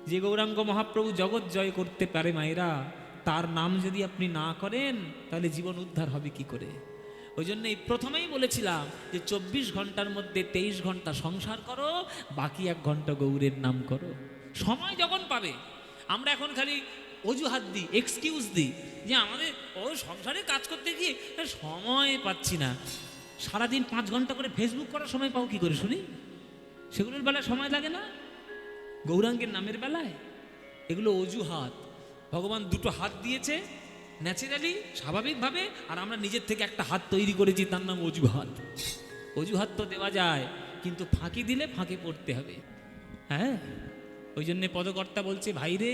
যে গৌরাঙ্গ মহাপ্রভু জগৎ জয় করতে পারে মায়েরা, তার নাম যদি আপনি না করেন তাহলে জীবন উদ্ধার হবে কি করে? ওই জন্যই প্রথমেই বলেছিলাম যে 24 ঘন্টার মধ্যে 23 ঘন্টা সংসার করো, বাকি 1 ঘন্টা গৌরের নাম করো। সময় যখন পাবে, আমরা এখন খালি অজুহাত দিই, এক্সকিউজ দিই যে আমাদের সংসারে কাজ করতে গিয়ে সময় পাচ্ছি না। সারাদিন 5 ঘন্টা করে ফেসবুক করার সময় পাও কি করে শুনি? সেগুলোর বেলায় সময় লাগে না? গৌরাঙ্গের নামের বেলায় এগুলো অজুহাত। ভগবান দুটো হাত দিয়েছে ন্যাচারালি, স্বাভাবিকভাবে, আর আমরা নিজের থেকে একটা হাত তৈরি করেছি, তার নাম অজুহাত। অজুহাত তো দেওয়া যায়, কিন্তু ফাঁকি দিলে ফাঁকে পড়তে হবে। হ্যাঁ, ওই জন্যে পদকর্তা বলছে, ভাইরে,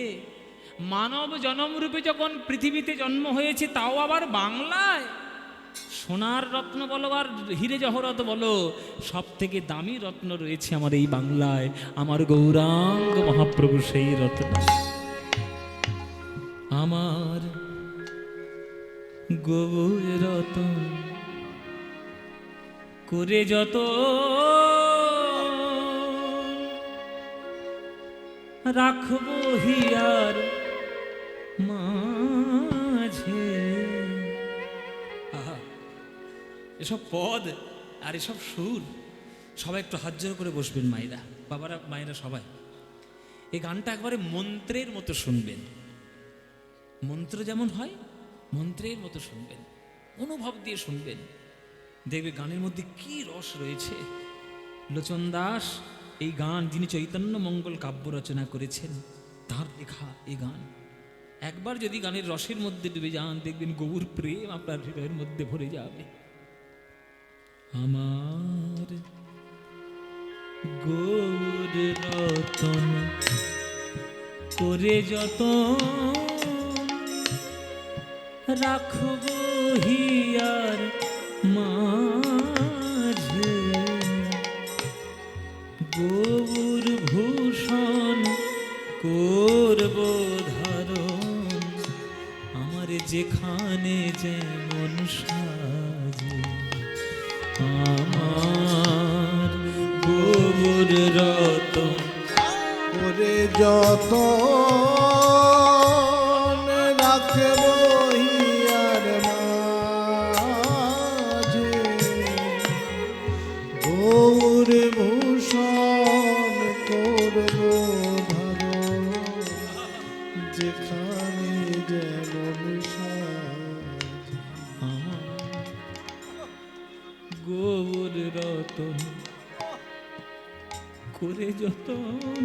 মানব জনমরূপে যখন পৃথিবীতে জন্ম হয়েছে, তাও আবার বাংলায়, সোনার রত্ন বলো আর হিরে জহরত বলো, সব থেকে দামি রত্ন রয়েছে আমার এই বাংলায়, আমার গৌরাঙ্গ মহাপ্রভু সেই রত্ন। আমার গৌর রতন করে যত রাখবো হিয়ার মাঝে। আহা, এসব পদ আর এসব সুর, সবাই একটু হাত জোড় করে বসবেন মায়েরা, বাবারা, মায়েরা সবাই। এই গানটা একবারে মন্ত্রের মতো শুনবেন। মন্ত্র যেমন হয়, মন্ত্রের মতো শুনবেন, অনুভব দিয়ে শুনবেন, দেখবে গানের মধ্যে কি রস রয়েছে। লোচন দাস এই গান, যিনি চৈতন্য মঙ্গল কাব্য রচনা করেছেন, তার লেখা এই গান। একবার যদি গানের রসের মধ্যে ডুবে যান, দেখবেন গৌর প্রেম আপনার হৃদয়ের মধ্যে ভরে যাবে। আমার গৌর রতন করে যত রাখবো হিয়ার মাঝে, গৌর ভূষণ করব ধারণ, আমার যেখানে যেমন সাজে। আমার গৌর রতন করে যত রাখবো হিয়ার মাঝে, গৌর ভূষণ করব ধারণ, যেখানে যেমন সাজে। আমার গৌর রতন করে যতন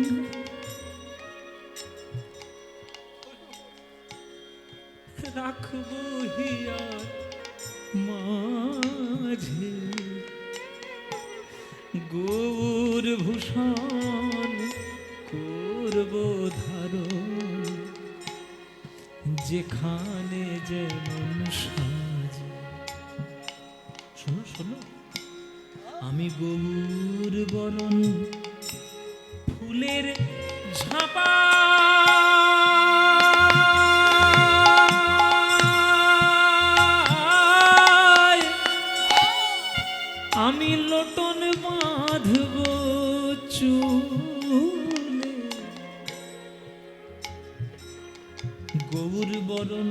রাখবো হিয়ার মাঝে, গৌর ভূষণ করব ধারণ, যেখানে যেমন সাজে। শোনো শোনো, আমি গৌর বরণ ফুলের ঝাপা, আমি লোটন বাঁধব চুলে, গৌর বরণ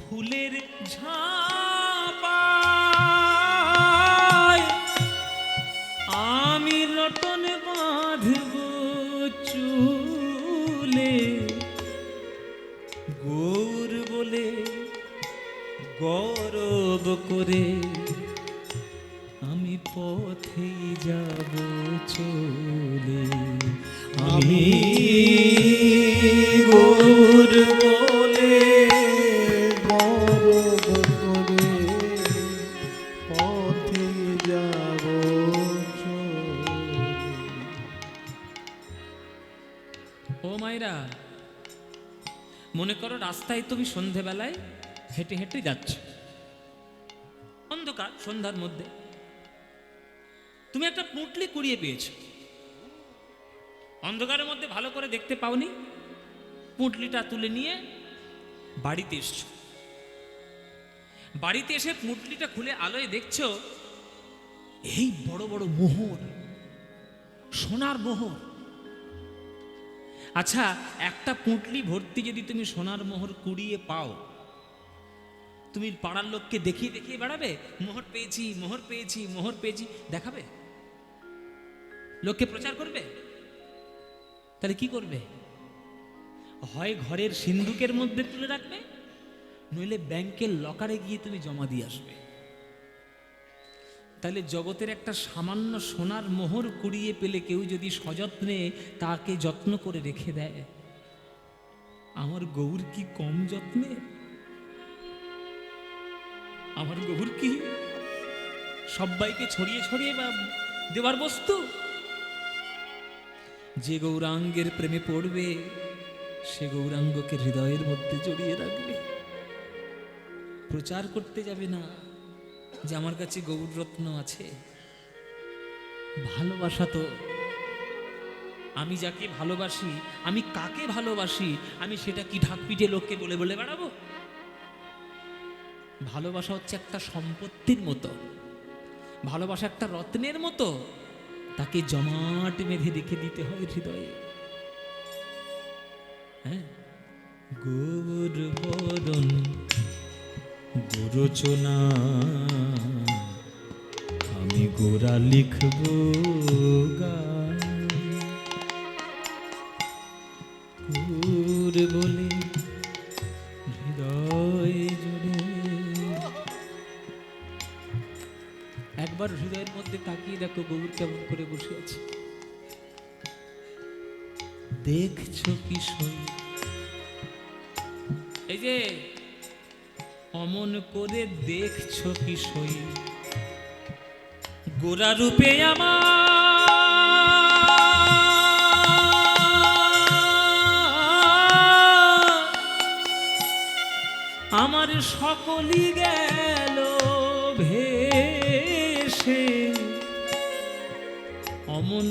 ফুলের ঝাপা, আমি লোটন বাঁধব চুলে, গৌর বলে গৌরব করে আমি পথেই যাব চলে। আমি গৌর বলে গৌরব করে পথে যাব চলে। ও মায়েরা, মনে করো রাস্তায় তুমি সন্ধেবেলায় হেঁটে হেঁটে যাচ্ছ, অন্ধকার সন্ধ্যার মধ্যে, তুমি একটা পুঁটলি কুড়িয়ে পেয়েছো। অন্ধকারের মধ্যে ভালো করে দেখতে পাওনি, পুঁটলিটা তুলে নিয়ে বাড়িতে এসছো। বাড়িতে এসে পুঁটলিটা খুলে আলোয় দেখছো এই বড় বড় মোহর, সোনার মোহর। আচ্ছা, একটা পুঁটলি ভর্তি যদি তুমি সোনার মোহর কুড়িয়ে পাও, তুমি পাড়ার লোককে দেখিয়ে দেখিয়ে বেড়াবে, মোহর পেয়েছি, মোহর পেয়েছি, মোহর পেয়েছি দেখাবে? লোককে প্রচার করবে? তাহলে কি করবে? হয় ঘরের সিন্ধুকের মধ্যে তুলে রাখবে, নইলে ব্যাংকের লকারে গিয়ে তুমি জমা দিয়ে আসবে। তাহলে জগতের একটা সামান্য সোনার মোহর কুড়িয়ে পেলে কেউ যদি সযত্নে তাকে যত্ন করে রেখে দেয়, আমার গৌর কি কম যত্নে? আমার গৌর কি সবাইকে ছড়িয়ে ছড়িয়ে দেওয়ার বস্তু? যে গৌরাঙ্গের প্রেমে পড়বে সে গৌরাঙ্গকে হৃদয়ের মধ্যে জড়িয়ে রাখবে, প্রচার করতে যাবে না যে আমার কাছে গৌররত্ন আছে। ভালোবাসা তো, আমি যাকে ভালোবাসি, আমি কাকে ভালোবাসি, আমি সেটা কি ঢাক পিটে লোককে বলে বলে বেড়াবো? ভালোবাসা হচ্ছে একটা সম্পত্তির মতো, ভালোবাসা একটা রত্নের মতো, তাকে জমাট বেঁধে রেখে দিতে হয় হৃদয়ে। হ্যাঁ, গৌর বরণ গুরুচনা, আমি গোরা লিখব গান, গৌর বলে হৃদয় জুড়ে। একবার হৃদয়ের মধ্যে তাকিয়ে দেখো গৌর কেমন করে বসে আছে। দেখছো কি সই, এই যে অমন করে দেখছো কি সই, গোরা রূপে আমার সকলই গেল ভেসে, অমন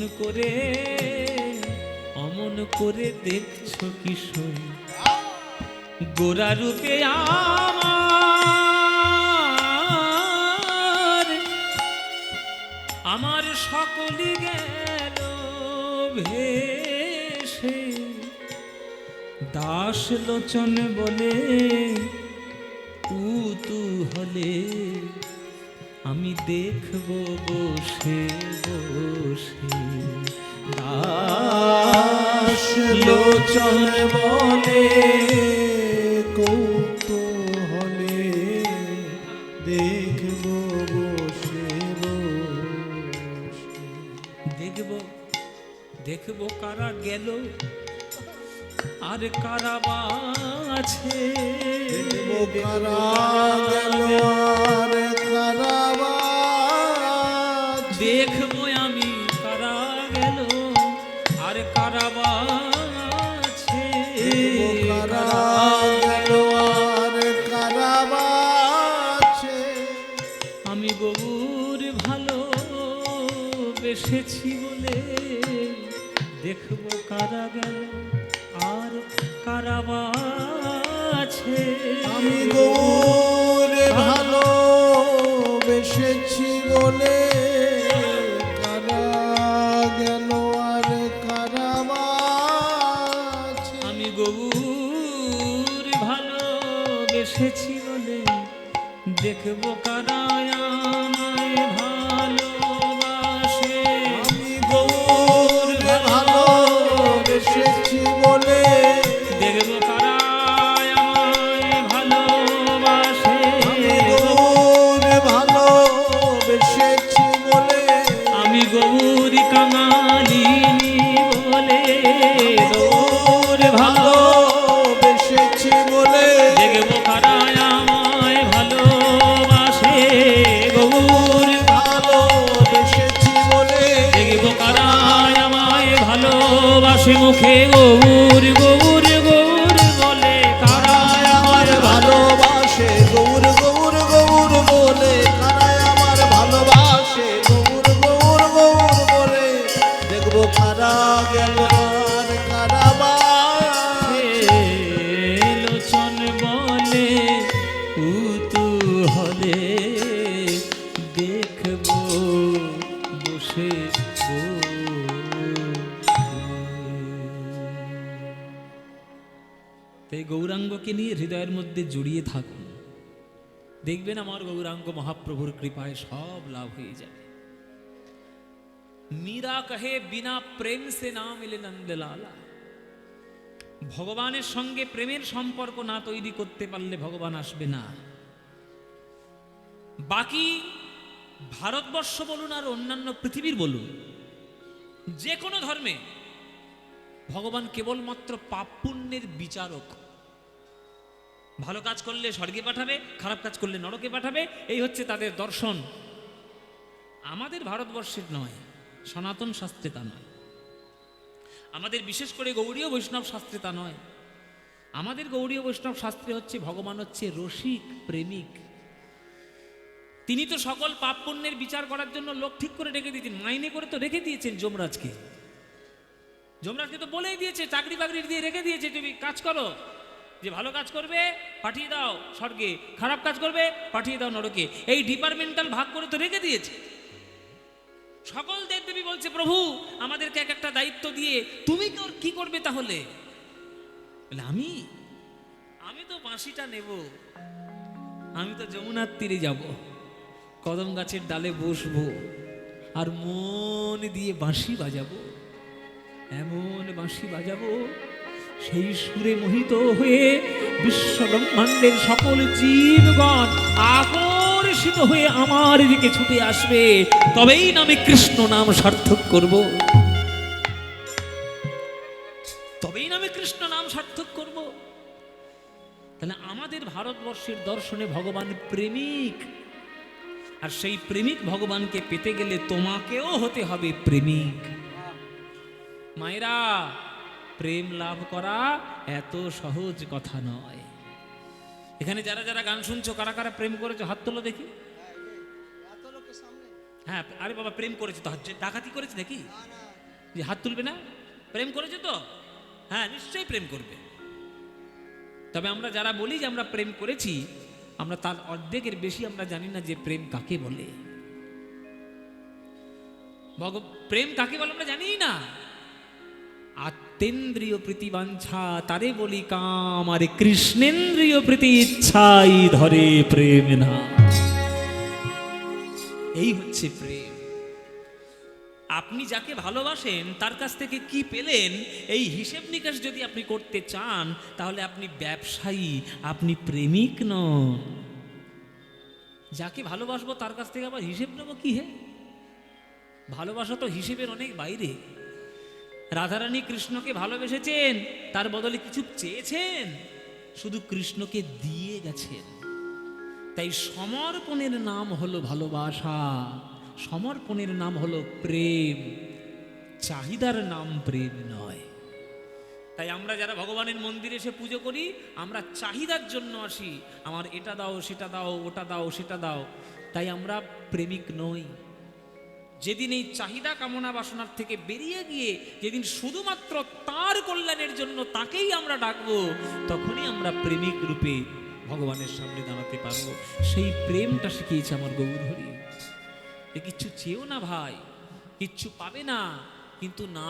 করে দেখছো কি সই, গোরা রূপে আমার সকলই গেল ভেসে। দাস লোচন বলে তু হলে আমি দেখব বসে বসে। দাস লোচন বলে কৌতূহলে দেখব বসে বসে। দেখব কারা গেল আর কারা বাছে, দেখব কারা গেল আর কারা বাছে। দেখবো আমি কারা গেল আর কারা বাছে, দেখব কারা গেল আর কারা বাছে। আমি গৌর ভালো বেসেছি বলে দেখবো কারা গেল আর কারা বাছে। আমি গৌর ভালো বেসেছি বলে কারা গেল আর কারা বাছে। আমি গৌর ভালো বেসেছি বলে দেখবো কারা আমায় ভালোবাসে। আমি গৌর ভালো বেসেছি বলে দেখবো কারা আমায় ভালোবাসে। আমি গৌর ভালো বেসেছি বলে আমি গৌর কাঙালিনী বলে গৌর ভালো বেসেছি বলে দেখবো কারা আমায় ভালোবাসে। গৌর ভালো বেসেছি বলে দেখবো কারা আমায় ভালোবাসে। মুখে গৌর গৌর গৌর বলে কারা আমার ভালোবাসে গৌর গৌর গৌর বলে কারায় আমার ভালোবাসে গৌর গৌর গৌর বলে দেখবো কারা গেল আর কারা বাছে। লোচন বলে উতু হলে দেখবো বসে বসে। তাই গৌরাঙ্গকে নিয়ে হৃদয়ের মধ্যে জড়িয়ে থাকুন, দেখবেন আমার গৌরাঙ্গ মহাপ্রভুর কৃপায় সব লাভ হয়ে যাবে। মীরা কহে বিনা প্রেম সে না মিলে নন্দলালা। ভগবানের সঙ্গে প্রেমের সম্পর্ক না তৈরি করতে পারলে ভগবান আসবে না। বাকি ভারতবর্ষ বলুন আর অন্যান্য পৃথিবীর বলুন, যে কোনো ধর্মে ভগবান কেবলমাত্র পাপ পুণ্যের বিচারক। ভালো কাজ করলে স্বর্গে পাঠাবে, খারাপ কাজ করলে নরকে পাঠাবে, এই হচ্ছে তাদের দর্শন। আমাদের ভারতবর্ষের নয়, সনাতন শাস্ত্রে তা নয়। আমাদের বিশেষ করে গৌড়ীয় বৈষ্ণব শাস্ত্রে তা নয়। আমাদের গৌড়ীয় বৈষ্ণব শাস্ত্রে হচ্ছে ভগবান হচ্ছে রসিক, প্রেমিক। তিনি তো সকল পাপ পুণ্যের বিচার করার জন্য লোক ঠিক করে রেখে দিয়েছেন, মাইনে করে তো রেখে দিয়েছেন যমরাজকে। যমরাজকে তো বলেই দিয়েছে, চাকরি বাকরি দিয়ে রেখে দিয়েছে, তুমি কাজ করো, যে ভালো কাজ করবে পাঠিয়ে দাও স্বর্গে, খারাপ কাজ করবে পাঠিয়ে দাও নরকে। এই ডিপার্টমেন্টাল ভাগ করে তো রেখে দিয়েছে। সকল দেবদেবী বলছে প্রভু আমাদেরকে এক একটা দায়িত্ব দিয়ে তুমি কি করবে তাহলে? বলে আমি তো বাঁশিটা নেব, আমি তো যমুনার তীরে যাব, কদম গাছের ডালে বসবো আর মন দিয়ে বাঁশি বাজাবো, এমন বাঁশি বাজাবো সেই সুরে মোহিত হয়ে বিশ্ব ব্রহ্মাণ্ডের সকল জীবগণ আকর্ষিত হয়ে আমার দিকে ছুটে আসবে, তবেই না আমি কৃষ্ণ নাম সার্থক করব, তবেই না আমি কৃষ্ণ নাম সার্থক করব। তাহলে আমাদের ভারতবর্ষের দর্শনে ভগবান প্রেমিক, আর সেই প্রেমিক ভগবানকে পেতে গেলে তোমাকেও হতে হবে প্রেমিক। মায়েরা, প্রেম লাভ করা এত সহজ কথা নয়। এখানে যারা যারা গান শুনছো, কারা কারা প্রেম করেছো হাত তোলো দেখি। হ্যাঁ, আরে বাবা প্রেম করেছে তো, ডাকাতি করেছে নাকি? যে হাত তুলবে না, প্রেম করেছে তো? হ্যাঁ, নিশ্চয়ই প্রেম করবে। তবে আমরা যারা বলি যে আমরা প্রেম করেছি, আমরা তার অর্ধেকের বেশি আমরা জানি না যে প্রেম কাকে বলে। প্রেম কাকে বলে আমরা জানি না। আত্মেন্দ্রিয় প্রীতি বাঞ্ছা তারে বলি কাম, আরে কৃষ্ণেন্দ্রিয় প্রীতি ইচ্ছাই ধরে প্রেম না। এই হচ্ছে প্রেম। আপনি যাকে ভালোবাসেন তার কাছ থেকে কি পেলেন, এই হিসেব নিকাশ যদি আপনি করতে চান, তাহলে আপনি ব্যবসায়ী, আপনি প্রেমিক নন। যাকে ভালোবাসবো তার কাছ থেকে আবার হিসেব নেবো কি? হে, ভালোবাসা তো হিসেবের অনেক বাইরে। রাধারানী কৃষ্ণকে ভালোবেসেছেন, তার বদলে কিছু চেয়েছেন? শুধু কৃষ্ণকে দিয়ে গেছেন। তাই সমর্পণের নাম হলো ভালোবাসা, সমর্পণের নাম হলো প্রেম, চাহিদার নাম প্রেম নয়। তাই আমরা যারা ভগবানের মন্দিরে এসে পুজো করি, আমরা চাহিদার জন্য আসি, আমার এটা দাও, সেটা দাও, ওটা দাও, সেটা দাও। তাই আমরা প্রেমিক নই। যেদিন এই চাহিদা কামনা বাসনার থেকে বেরিয়ে গিয়ে যেদিন শুধুমাত্র তার কল্যাণের জন্য তাকেই আমরা ডাকবো, তখনই আমরা প্রেমিক রূপে ভগবানের সামনে দাঁড়াতে পারবো। সেই প্রেমটা শিখিয়েছে আমার গৌরহরি। কিচ্ছু চেয়েও না ভাই, কিচ্ছু পাবে না, কিন্তু না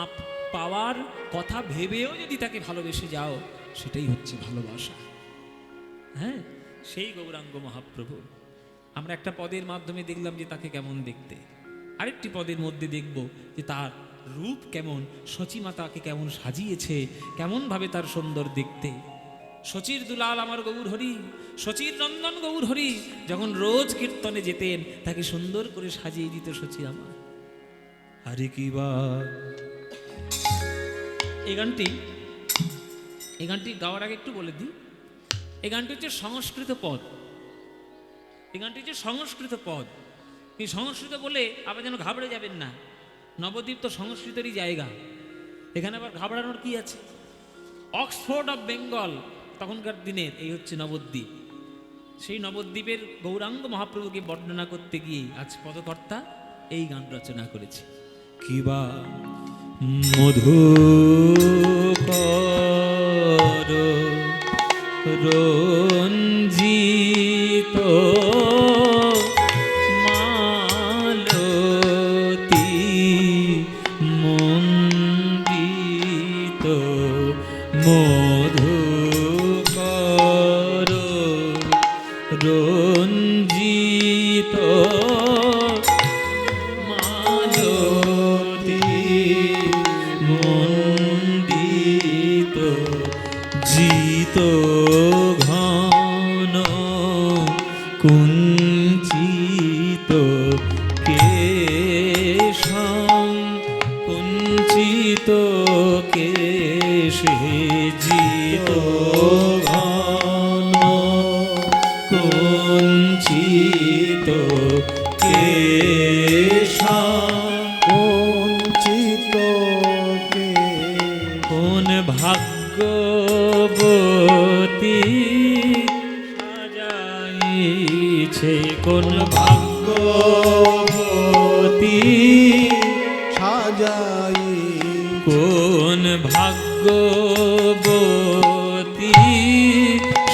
পাওয়ার কথা ভেবেও যদি তাকে ভালোবেসে যাও, সেটাই হচ্ছে ভালোবাসা। হ্যাঁ, সেই গৌরাঙ্গ মহাপ্রভু। আমরা একটা পদের মাধ্যমে দেখলাম যে তাকে কেমন দেখতে, আরেকটি পদের মধ্যে দেখব যে তার রূপ কেমন, সচিমাতাকে কেমন সাজিয়েছে, কেমনভাবে তার সুন্দর দেখতে। শচীর দুলাল আমার গৌরহরি, শচীর নন্দন গৌরহরি যখন রোজ কীর্তনে যেতেন, তাকে সুন্দর করে সাজিয়ে দিত শচী আমার। আরে কি বা এই গানটি গাওয়ার আগে একটু বলে দিই, এই গানটি হচ্ছে সংস্কৃত পদ। এই গানটি হচ্ছে সংস্কৃত পদ। এই সংস্কৃত বলে আবার যেন ঘাবড়ে যাবেন না। নবদ্বীপ তো সংস্কৃতেরই জায়গা, এখানে আবার ঘাবড়ানোর কি আছে? অক্সফোর্ড অফ বেঙ্গল তখনকার দিনের এই হচ্ছে নবদ্বীপ। সেই নবদ্বীপের গৌরাঙ্গ মহাপ্রভুকে বর্ণনা করতে গিয়ে আজ পদকর্তা এই গান রচনা করেছে। কিবা মধুকর রঞ্জিত মালতী মন্দিত মধু রঞ্জিত মালতী মণ্ডিত জিত ঘন কুঞ্চিত কেশম কুঞ্চিত কেশে জিত ঘন কুঞ্চিত কেশম কুঞ্চিত কে কোন ভাগ্যবতী সাজাইছে কোন ভাগ্যবতী সাজাই কোন ভাগ্যবতী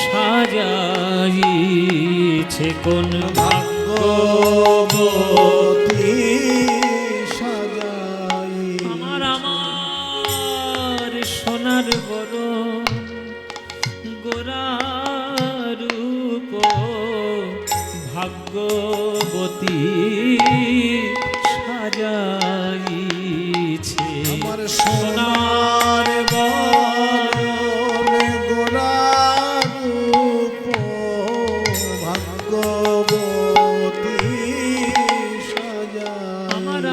সাজাইছে কোন ভাগ্যবতী সাজাই আমার সোনার বরণ গোরা রূপ ভাগ্যবতী সাজাইছে আমার সোনার বরণ গোরারূপ ভাগ্যবতী সাজাই আমার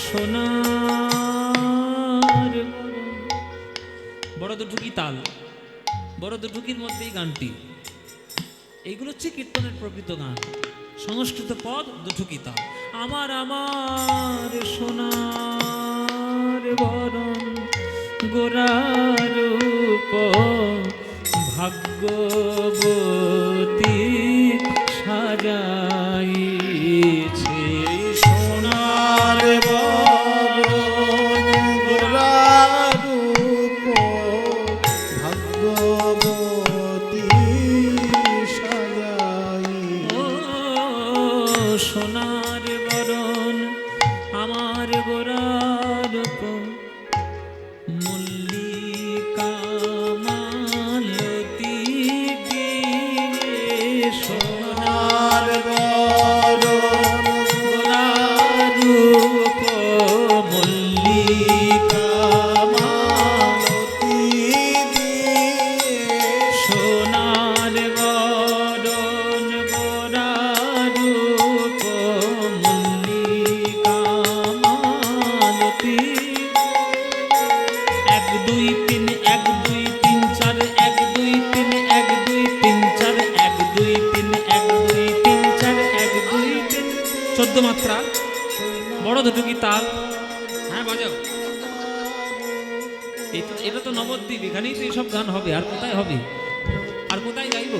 সোনার বরণ। বড় দুটুকি তাল, বড় দুটুকির মধ্যে এই গানটি, এইগুলো হচ্ছে কীর্তনের প্রকৃত গান। সংস্কৃত পদ, দুটুকি তাল। আমার সোনার বরণ গোরারূপ ভাগ্যবতী সাজাইছে সোনার বরণ গোরারূপ ভাগ্যবতী সাজাই ও সোনার বরণ আমার গোরারূপ মল্লিকা মালতী দিয়ে সোনার বরণ গোরারূপ মল্লিকা মালতী দিয়ে সোনার বরণ গোরারূপ মল্লিকা মালতী। 1 2 3 1 2 3 4 1 2 3 1 2 3 4 1 2 3 1 2 3 4 1 2 3 14 মাত্রা, বড় দুটুকি তাল। হ্যাঁ বাজাও। এটা তো নবদ্বীপ, এখানেই তো এইসব গান হবে, আর কোথায় হবে, আর কোথায় গাইব?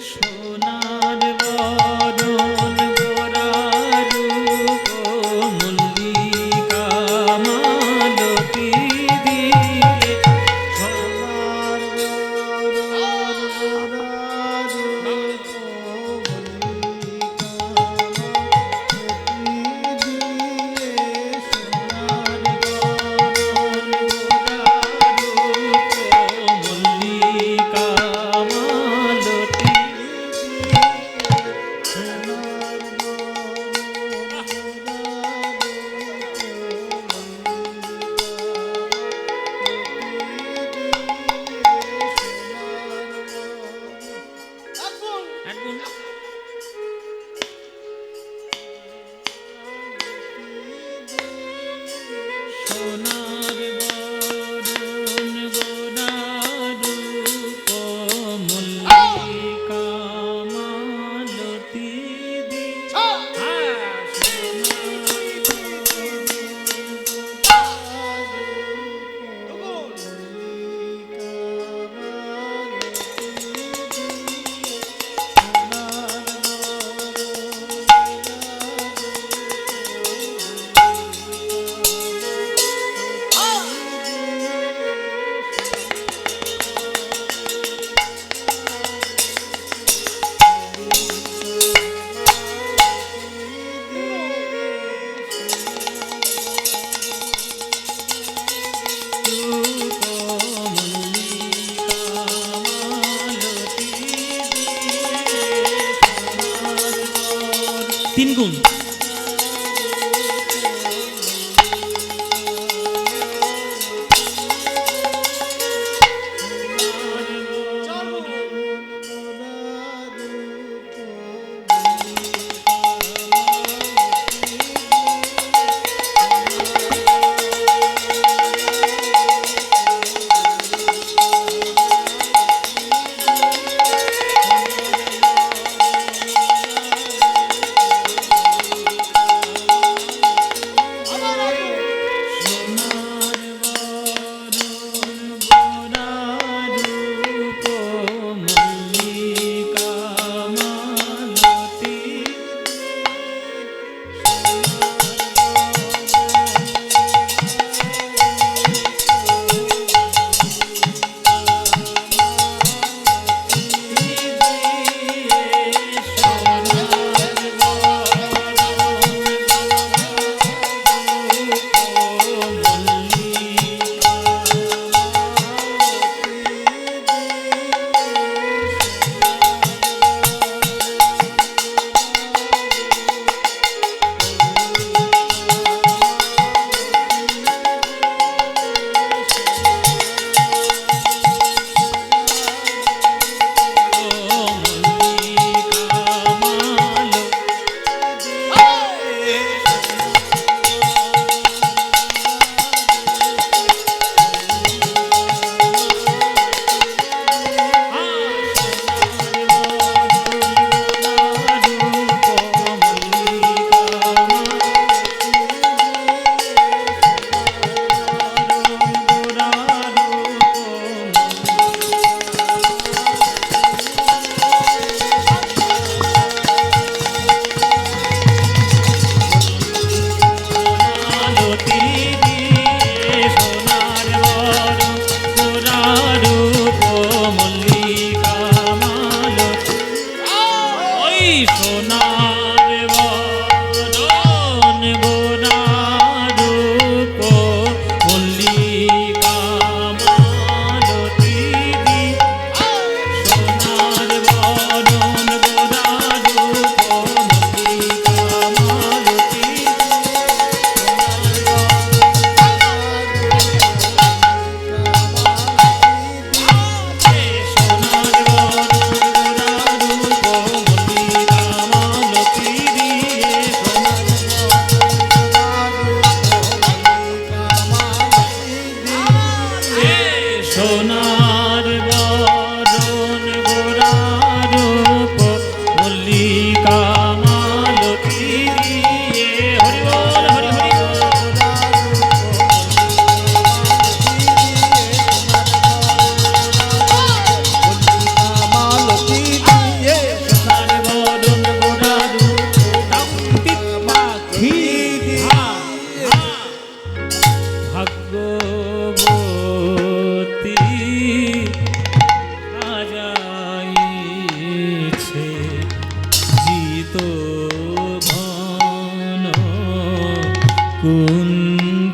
সোনার বরণ গোরারূপ মল্লিকা মালতী দিয়ে সোনার বরণ গোরারূপ মল্লিকা তিন গুণ।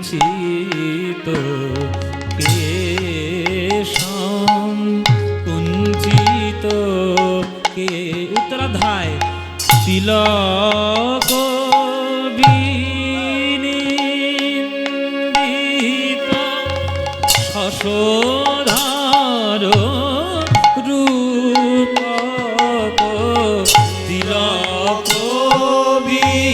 কুঞ্চিত কেশম কুঞ্চিত কে উত্তরাধ্যায় তিলক বিনিন্দিত শশধর রূপক তিলক বিনিন্দিত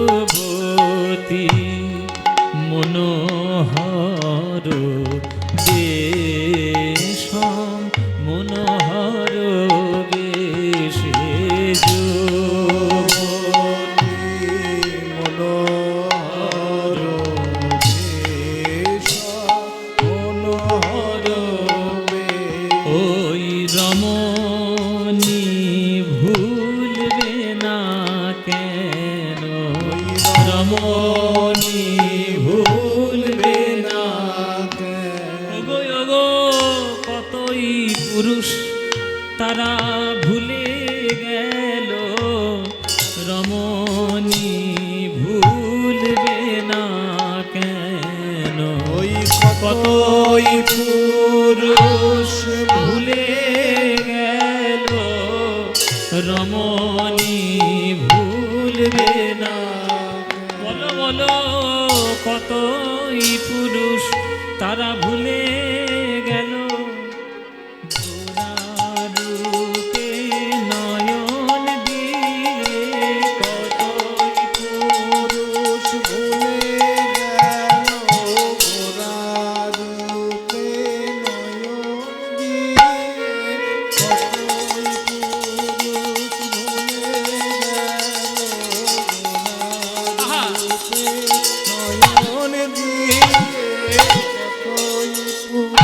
যুবতী মনোহর বেশম মনোহর বেশে যুবতী মনোহর মনোহর ওই রমণী ভুলবে না কেন রমণী ভুলবে না ওগো ওগো কতই পুরুষ তারা ভুলে গেল রমণী ভুলবে না কেন কতই পুরুষ ভুলে গেল রমণী ভুলবে না। বলো বলো কতই পুরুষ তারা ভুলে গেল রূপে নয়ন দিয়ে। কতই পুরুষ ভুলে গেল গোরার রূপে নয়ন দিয়ে। কতই পুরুষ ভুলে গেল আহা! গোরার রূপে নয়ন দিয়ে। কতই পুরুষ ভুলে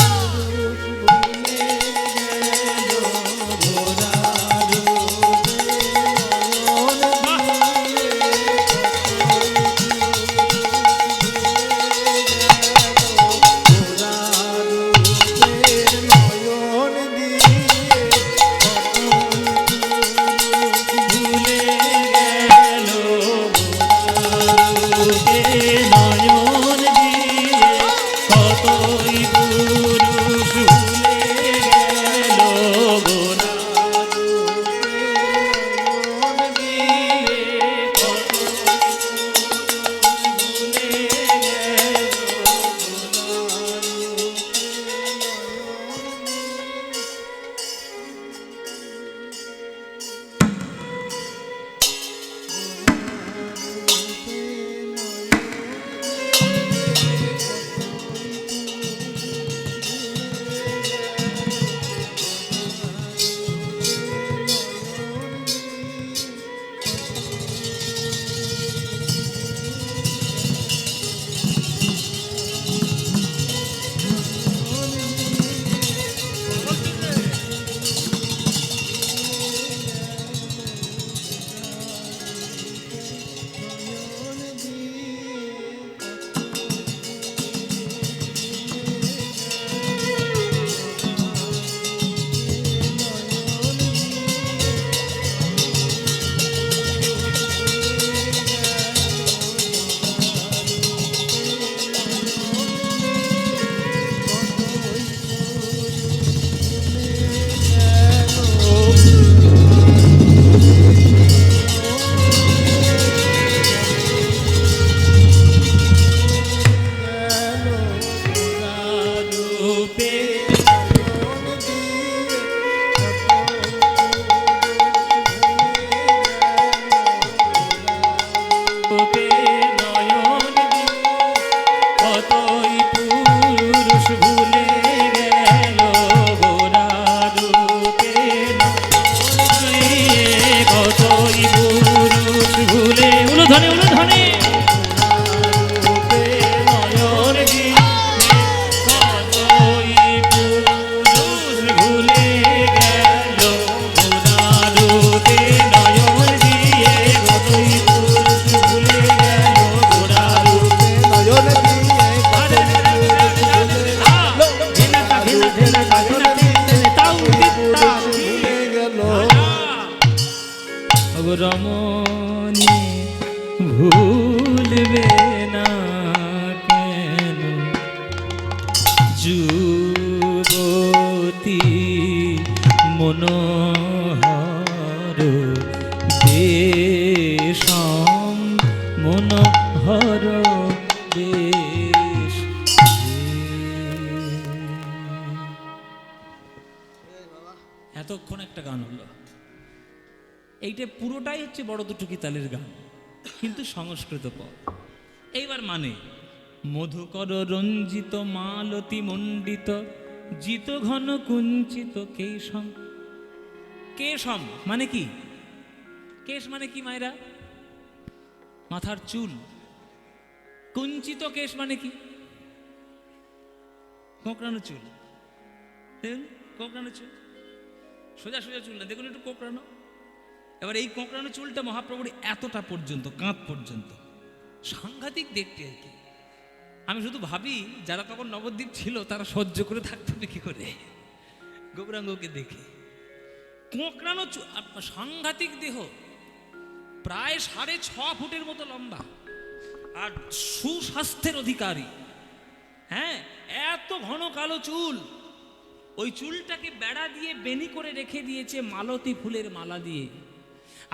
গেল গোরার রূপে নয়ন ভুলে গেল রূপে নয়ন দিয়ে। কতই পুরুষ ভুলে গেল গোরার রূপে দিয়ে। কতই ভুলে রূপে রূপে নয়ন দিয়ে। কতই পুরুষ ভুলে গেল গোরার রূপে নয়ন দিয়ে। কতই পুরুষ ভুলে উলুধ্বনি উলুধ্বনি নয়ন দিয়ে। কতই পুরুষ ভুলে গেল গোরার রূপে নয়ন দিয়ে। কতই পুরুষ ভুলে গেল গোরার রূপে। রমণী ভুলবে না কেন যুবতী মনোহর দেশম মনোহর দেশ। এতক্ষণ একটা গান হলো, এইটা পুরোটাই হচ্ছে বড় দুটুকি তালের গান, কিন্তু সংস্কৃত পদ। এইবার মানে মধুকর রঞ্জিত মালতী মণ্ডিত জিত ঘন কুঞ্চিত কেশম। কেশম মানে কি? কেশ মানে কি মায়েরা? মাথার চুল। কুঞ্চিত কেশ মানে কি? কোঁকড়ানো চুল। দেখুন কোঁকড়ানো চুল, সোজা সোজা চুল না, দেখুন একটু কোঁকড়ানো। এবার এই কোঁকড়ানো চুলটা মহাপ্রভুর এতটা পর্যন্ত, কাঁধ পর্যন্ত, সাংঘাতিক দেখতে আর কি। আমি শুধু ভাবি যারা তখন নবদ্বীপ ছিল তারা সহ্য করে থাকতে হবে কি করে গৌরাঙ্গকে দেখে। কোঁকড়ানো সাংঘাতিক দেহ, প্রায় 6.5 ফুটের মতো লম্বা, আর সুস্বাস্থ্যের অধিকারী। হ্যাঁ, এত ঘন কালো চুল, ওই চুলটাকে বেড়া দিয়ে বেনি করে রেখে দিয়েছে মালতী ফুলের মালা দিয়ে।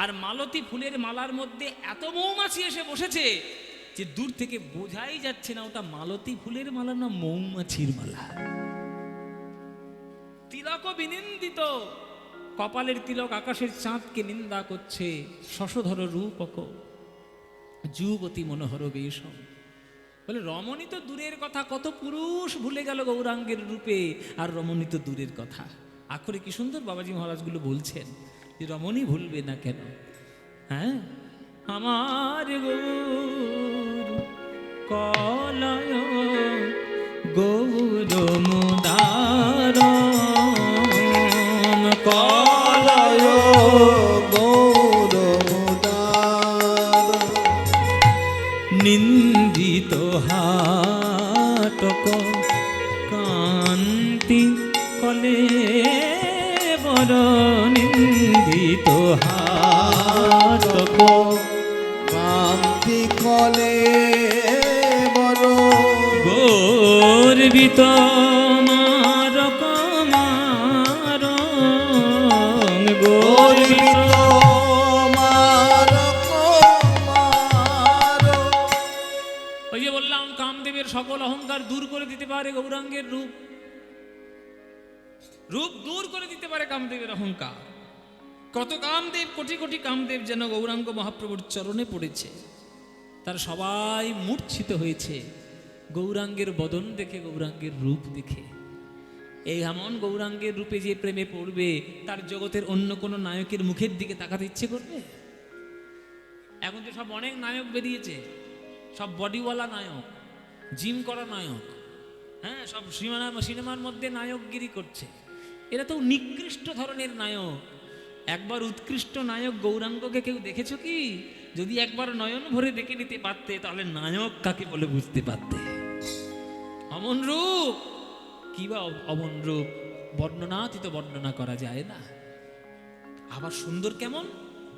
আর মালতী ফুলের মালার মধ্যে এত মৌমাছি এসে বসেছে যে দূর থেকে বোঝাই যাচ্ছে না ওটা মালতী ফুলের মালা না মৌমাছির মালা। তিলক বিনিন্দিত, কপালের তিলক আকাশের চাঁদকে নিন্দা করছে। শশধর রূপক যুবতী মনোহর বেশম। বলে রমণী তো দূরের কথা, কত পুরুষ ভুলে গেল গৌরাঙ্গের রূপে, আর রমণী তো দূরের কথা। আখরে কি সুন্দর বাবাজি মহারাজগুলো বলছেন যে রমণী ভুলবে না কেন। হ্যাঁ, আমার গৌর কলয় গৌর মুদার কলয় গৌর মুদার নিন্দিত হাটক কান্তি কলে বর নিন্দিত হাটক কান্তি কলে বড় গর্বিত মারক মার গর্বিত ওই যে বললাম কামদেবের সকল অহংকার দূর করে দিতে পারে গৌরাঙ্গের রূপ। রূপ দূর করে দিতে পারে কামদেবের অহংকার। কত কামদেব, কোটি কোটি কামদেব যেন গৌরাঙ্গ মহাপ্রভুর চরণে পড়েছে, তার সবাই মূর্ছিত হয়েছে গৌরাঙ্গের বদন দেখে, গৌরাঙ্গের রূপ দেখে। এই এমন গৌরাঙ্গের রূপে যে প্রেমে পড়বে, তার জগতের অন্য কোনো নায়কের মুখের দিকে তাকাতে ইচ্ছে করবে? এখন তো সব অনেক নায়ক বেরিয়েছে, সব বডিওয়ালা নায়ক, জিম করা নায়ক, হ্যাঁ, সব সিনেমার মধ্যে নায়কগিরি করছে। এরা তো নিকৃষ্ট ধরনের নায়ক। একবার উৎকৃষ্ট নায়ক গৌরাঙ্গকে কেউ দেখেছো কি? যদি একবার নয়ন ভরে দেখে নিতে পারতে, তাহলে নায়ক কাকে বলে বুঝতে পারতে। অমন রূপ, কি বা অমন রূপ, বর্ণনাতীত বর্ণনা করা যায় না। আবার সুন্দর কেমন,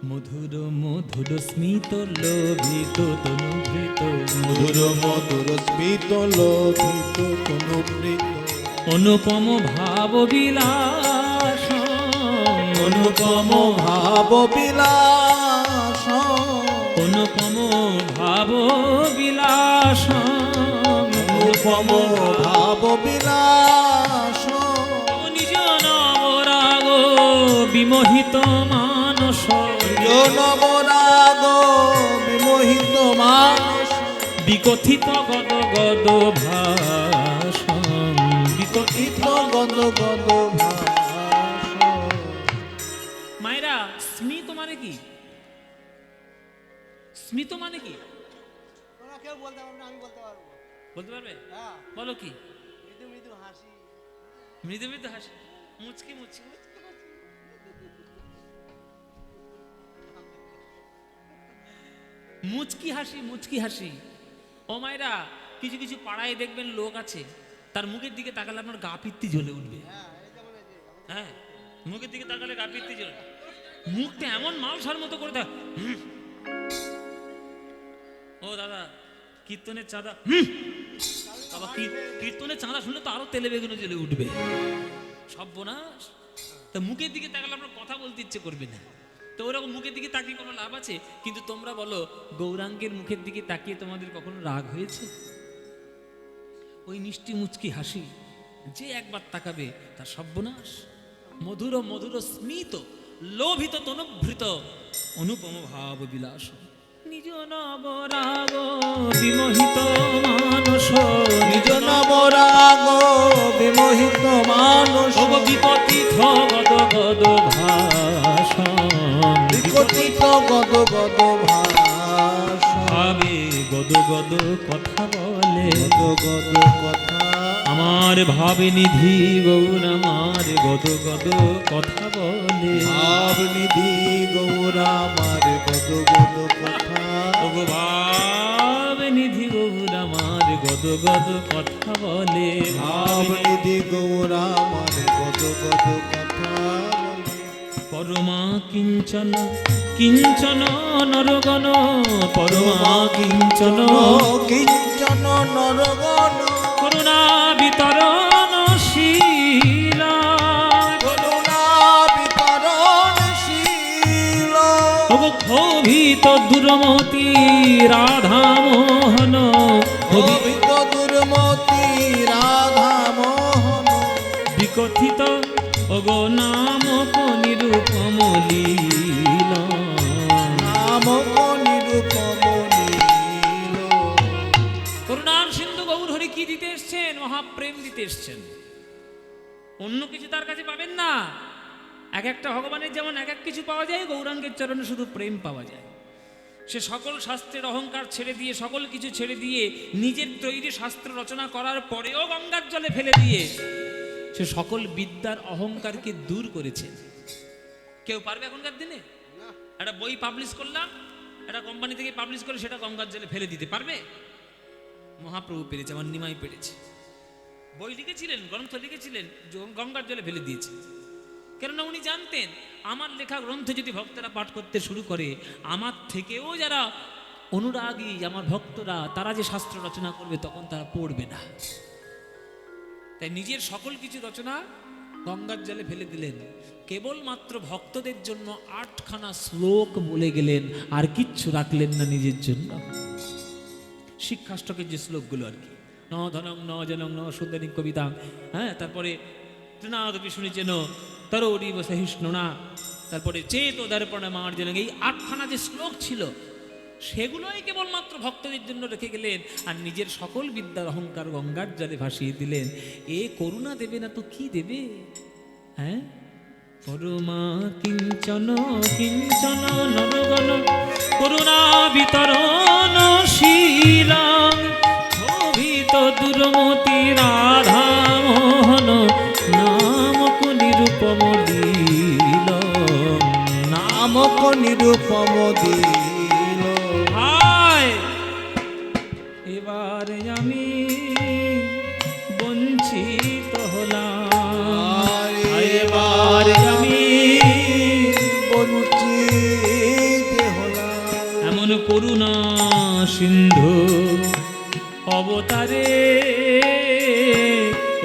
মধুর মধুর স্মিত লোভিত তনুভৃত, মধুর মধুর স্মিত লোভিত তনুভৃত অনুপম ভাব বিলাস, অনুপম ভাব বিলাস অনুপম ভাব বিলাস, অনুপম ভাব বিলাস নিজ নবরাগ বিমোহিত মানস, নবরাগ বিমোহিত মানস বিকথিত গদ গদ ভাষ, বিকথিত গদ গদ ভাস। মায়েরা, স্মিত মানে কি? স্মিত মানে কি তোমরা কেউ বলতে পারবে না, আমি বলতে পারবো। বলতে পারবে? হ্যাঁ, বলো কি? মৃদু মৃদু হাসি। মৃদু মৃদু হাসি, মুচকি মুচকি মুচকি হাসি, মুচকি হাসি। ও মায়েরা, কিছু কিছু পাড়ায় দেখবেন লোক আছে, তার মুখের দিকে তাকালে আপনার গা পিত্তি জ্বলে উঠবে। হ্যাঁ, এই যে বলেছি। হ্যাঁ, মুখের দিকে তাকালে গা পিত্তি জ্বলে, মুখটা এমন মালসার মতো করে দেয়। ও দাদা, কীর্তনের চাঁদা, বাবা কীর্তনের চাঁদা শুনলে তো আরো তেলে বেগুনে জ্বলে উঠবে। সর্বনাশ। তা মুখের দিকে তাকালে আপনার কথা বলতে ইচ্ছে করবে না। তো ওরকম মুখের দিকে তাকিয়ে কোনো লাভ আছে? কিন্তু তোমরা বলো, গৌরাঙ্গের মুখের দিকে তাকিয়ে তোমাদের কখনো রাগ হয়েছে? ওই মিষ্টি মুচকি হাসি যে একবার তাকাবে তার সর্বনাশ। মধুর মধুর স্মিত লোভিত তনুভৃত অনুপম ভাব বিলাস, নিজ নবরাগ বিমোহিত মানস, নিজ নবরাগ বিমোহিত মানস বিকথিত গদ গদ ভাষ, বিকথিত গদ গদ ভাস। ভাবে গদ গদ কথা বলে, গদ গদ কথা আমার ভাবে নিধি গৌর, আমার গদ গদ কথা বলে। ভাব নিধি গৌরা আমার গদ গদ কথা। ওগো ভাব নিধি গৌর, আমার গদ গদ কথা বলে। ভাব নিধি গৌরা আমার গদ গদ কথা বলে। পরমা কিঞ্চন কিঞ্চন নরগণ, পরমা কিঞ্চন কিঞ্চন নরগণ করুণা বিতরণশীলা করুণা বিতরণশীল ওগো ক্ষোভিত দুর্মতি রাধা মোহন অভিত দুর্মতি রাধা মোহন বিকথিত ওগো নামক নিরূপম লীলা নামক নিরূপম লীল করুণার সিন্ধু গৌর হরি কি দিতে এসছেন? মহাপ্রেম দিতে এসছেন। অন্য কিছু তার কাছে পাবেন না। এক একটা ভগবানের যেমন এক এক কিছু পাওয়া যায়, গৌরাঙ্গের চরণে শুধু প্রেম পাওয়া যায়। সে সকল শাস্ত্রের অহংকার ছেড়ে দিয়ে, সকল কিছু ছেড়ে দিয়ে, নিজের তৈরি শাস্ত্র রচনা করার পরেও গঙ্গার জলে ফেলে দিয়ে সে সকল বিদ্যার অহংকারকে দূর করেছে। কেউ পারবে এখনকার দিনে? একটা বই পাবলিশ করলাম, একটা কোম্পানি থেকে পাবলিশ করে সেটা গঙ্গার জলে ফেলে দিতে পারবে? মহাপ্রভু পেরেছে, আমার নিমাই পেরেছে। বই লিখেছিলেন, গ্রন্থ লিখেছিলেন, গঙ্গার জলে ফেলে দিয়েছে। কেননা উনি জানতেন আমার লেখা গ্রন্থ যদি ভক্তরা পাঠ করতে শুরু করে, আমার থেকেও যারা অনুরাগী আমার ভক্তরা, তারা যে শাস্ত্র রচনা করবে তখন তারা পড়বে না। তাই নিজের সকল কিছু রচনা গঙ্গার জলে ফেলে দিলেন। কেবলমাত্র ভক্তদের জন্য 8খানা শ্লোক বলে গেলেন, আর কিচ্ছু রাখলেন না নিজের জন্য। শিক্ষাষ্টকের যে শ্লোকগুলো আর কি, ন ধনং ন জনং ন সুন্দরী কবিতা, হ্যাঁ, তারপরে তৃণাদপি শুনেছেন তরোরিব সহিষ্ণুনা, তারপরে চেত দর্পণ মার্জন, এই 8খানা যে শ্লোক ছিল সেগুলোই কেবলমাত্র ভক্তদের জন্য রেখে গেলেন, আর নিজের সকল বিদ্যার অহংকার গঙ্গার জলে ভাসিয়ে দিলেন। এ করুণা দেবে না তো কি দেবে? হ্যাঁ, পরমা কিঞ্চন কিঞ্চন নরগণ করুণা বিতরণশীলাং ক্ষোভিত দুর্মতি রাধা মোহন নামক নিরূপম লীল নামক নিরূপম লীল এবার আমি বঞ্চিত হলাম, এবার আমি বঞ্চিত হলাম। এমন করুণা সিন্ধু অবতারে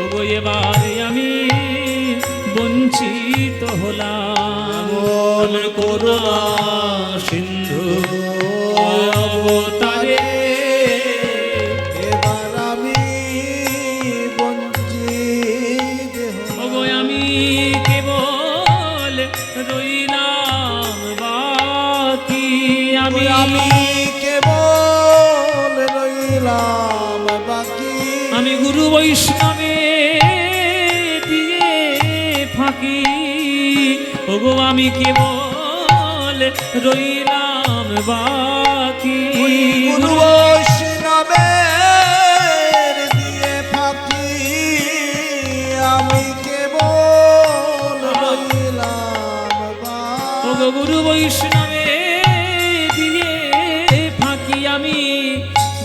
ওগো এবার আমি বঞ্চিত হলাম। এমন করুণা সিন্ধু অবতারে এবার আমি বঞ্চিত ওগো আমি কেবল রইলাম বাকি, আমি কেবল রইলাম বাকি। আমি গুরু বৈষ্ণবে দিয়ে ফাঁকি, ওগো আমি কেবল রইলাম বাকি। গুরু বৈষ্ণবের দিয়ে ফাঁকি, আমি কেবল রইলাম বাকি। ওগো গুরু বৈষ্ণবে দিয়ে ফাঁকি, আমি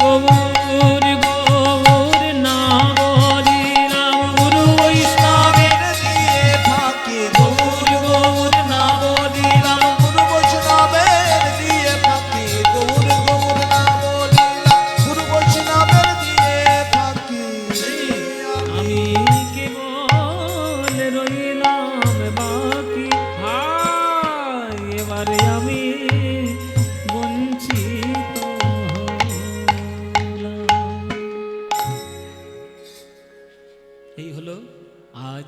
গৌর গৌর না বলিলাম। গুরু বৈষ্ণবের দিয়ে ফাঁকি, গৌর গৌর না বলিলাম। গুরু বৈষ্ণবের দিয়ে ফাঁকি, গৌর গৌর না বলিলাম। গুরু বৈষ্ণবের দিয়ে ফাঁকি, আমি কেবল রইলাম বাকি। হায় এবারে আমি বঞ্চিত হলাম। এই হলো আজ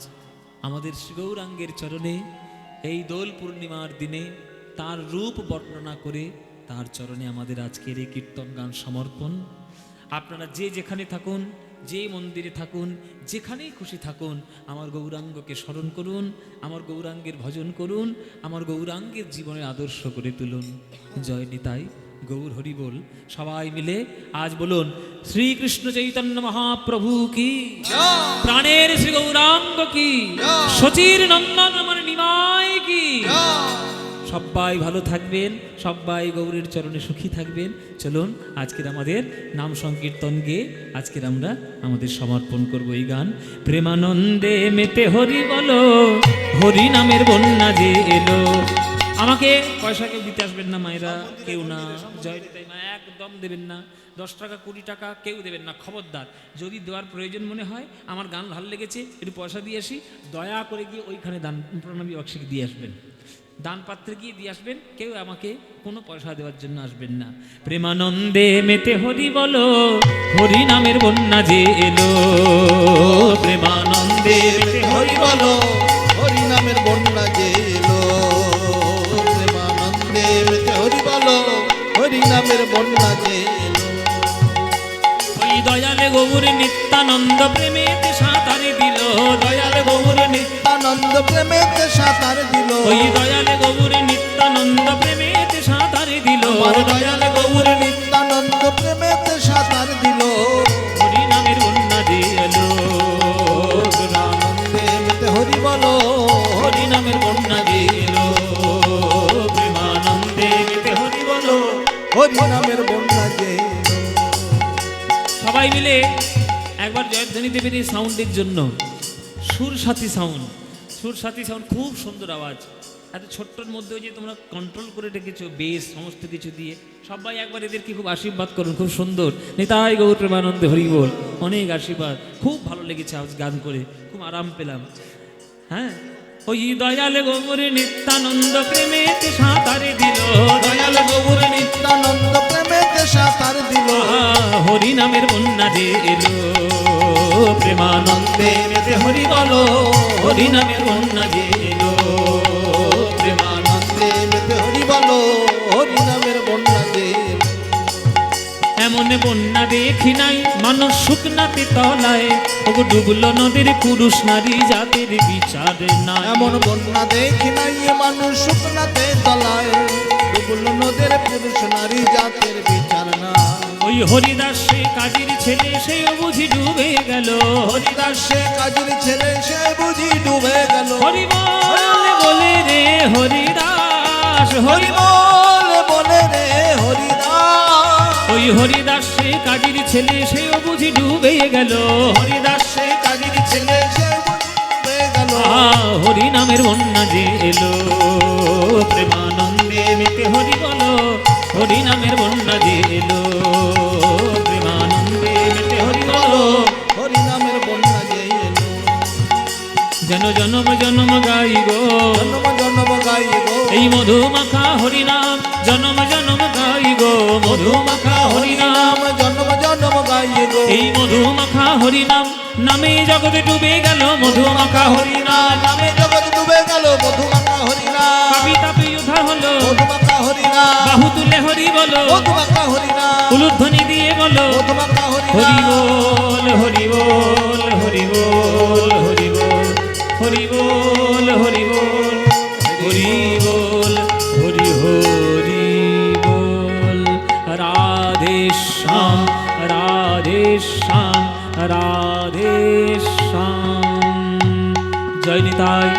আমাদের শ্রী গৌরাঙ্গের চরণে এই দোল পূর্ণিমার দিনে তার রূপ বর্ণনা করে তার চরণে আমাদের আজকের এই কীর্তন গান সমর্পণ। আপনারা যে যেখানে থাকুন, যে মন্দিরে থাকুন, যেখানেই খুশি থাকুন, আমার গৌরাঙ্গকে স্মরণ করুন, আমার গৌরাঙ্গের ভজন করুন, আমার গৌরাঙ্গের জীবনের আদর্শ করে তুলুন। জয় নিতাই, গৌর হরি বল। সবাই মিলে আজ বলুন, শ্রীকৃষ্ণ চৈতন্য মহাপ্রভু কি, প্রাণের শ্রী গৌরাঙ্গ কি, সচির নন্দন আমার নিমাই কি। সবাই ভালো থাকবেন, সবাই গৌরের চরণে সুখী থাকবেন। চলুন আজকের আমাদের নাম সংকীর্তন গেয়ে আজকের আমরা আমাদের সমর্পণ করব এই গান। প্রেমানন্দে মেতে হরি বলো, হরি নামের বন্যা যে এলো, আমাকে পয়সা কেউ দিতে আসবেন না মায়েরা, কেউ না। জয় নিতাই মা, একদম দেবেন না। 10 টাকা 20 টাকা কেউ দেবেন না, খবরদার। যদি দেওয়ার প্রয়োজন মনে হয়, আমার গান ভালো লেগেছে, একটু পয়সা দিয়ে আসি, দয়া করে গিয়ে ওইখানে দান প্রণামী বাক্সে দিয়ে আসবেন, দান পাত্রে গিয়ে দিয়ে আসবেন। কেউ আমাকে কোনো পয়সা দেওয়ার জন্য আসবেন না। প্রেমানন্দে মেতে হরি বলো, হরি নামের বন্যা যে এলো। প্রেমানন্দে মেতে হরি বলো, হরি নামের বন্যা যে এলো। প্রেমানন্দে মেতে হরি বলো, হরি নামের বন্যা যে এলো। ওই দয়ালে গৌর নিত্যানন্দ প্রেমেতে সাঁতারে দিল। দয়ালে গৌর আনন্দ প্রেমেতে সাঁতার দিল। ওই দয়ালে গৌর নিত্যানন্দ প্রেমেতে সাঁতারে দিল। আমার দয়ালে গৌর নিত্যানন্দ প্রেমেতে সাঁতার দিল। হরি নামের বন্যা যে এলো। আনন্দে মেতে হরি বলো, হরি নামের বন্যা যে এলো। প্রেমানন্দে মেতে হরি বলো। হরি নামের বন্যা যে এলো। সবাই মিলে একবার জয়ধ্বনি দেবেন এই সাউন্ডের জন্য। সুর সাথী সাউন্ড, সুর সাথী সাউন্ড, খুব সুন্দর আওয়াজ। এত ছোট্টর মধ্যেও যে তোমরা কন্ট্রোল করে রেখেছো বেশ সমস্ত কিছু দিয়ে। সবাই একবার এদেরকে খুব আশীর্বাদ করুন, খুব সুন্দর। নিতাই গৌর প্রেমানন্দে হরি বল, অনেক আশীর্বাদ। খুব ভালো লেগেছে আওয়াজ গান করে, খুব আরাম পেলাম। হ্যাঁ, ওই দয়ালে গৌর নিত্যানন্দ প্রেমেতে সাঁতারে দিল। দয়ালে গৌর নিত্যানন্দ প্রেমেতে সাঁতার দিল। হরি নামের বন্যা যে এলো। প্রেমানন্দে মেতে হরি বলো, হরি নামের বন্যা যে এলো। প্রেমানন্দে মেতে হরি বলো, হরি নামের বন্যা যে এলো। এমন বন্যা দেখি নাই মানুষ শুকনাতে তলায়। ওগো ডুবলো নদীর পুরুষ নারী জাতের বিচার নাই। এমন বন্যা দেখি নাই মানুষ শুকনাতে তলায়। ডুবলো নদের পুরুষ নারী জাতের বিচার না। ওই হরিদাস সে কাজীর ছেলে, সেও বুঝি ডুবে গেল। হরিদাস সে কাজের ছেলে, সে বুঝি ডুবে গেল। হরি বলে রে হরিদাস, হরি বল বলে রে হরিদাস। ওই হরিদাস সে কাজীর ছেলে, সেও বুঝি ডুবে গেল। হরিদাস সে কাজের ছেলে, সে বুঝি ডুবে গেল। হরি নামের বন্যা যে এলো। প্রেমানন্দে মেতে হরি বলো, হরি নামের বন্যা যে এলো। প্রেমানন্দে মেতে হরি বলো, হরি নামের বন্যা যে এলো। যেন জনম জনম গাই গো, জন্ম জন্ম গাই গো। এই মধু মাখা হরি নাম, জনম জনম গাই গো। মধু মাখা হরি নাম, জন্ম জন্ম গাই গো। এই মধু মাখা হরি নাম, নামে জগতে ডুবে গেল। মধু মাখা হরি নাম, নামে জগৎ ডুবে গেল। মধুমাখা হরি নাম, পাপি তাপি উদ্ধার হলো। মধুমাখা হরি নাম, বাহু তুলে হরি বলো, মধুমাখা হরি নাম, উলুধ্বনি দিয়ে বলো। মধুমাখা হরি হরি নাম। বল হরি বল হরি বল হরি বল হরি বল হরি বল হরি বল হরি হরি বল। রাধে শ্যাম রাধে শ্যাম রাধে শ্যাম। জয় নিতাই।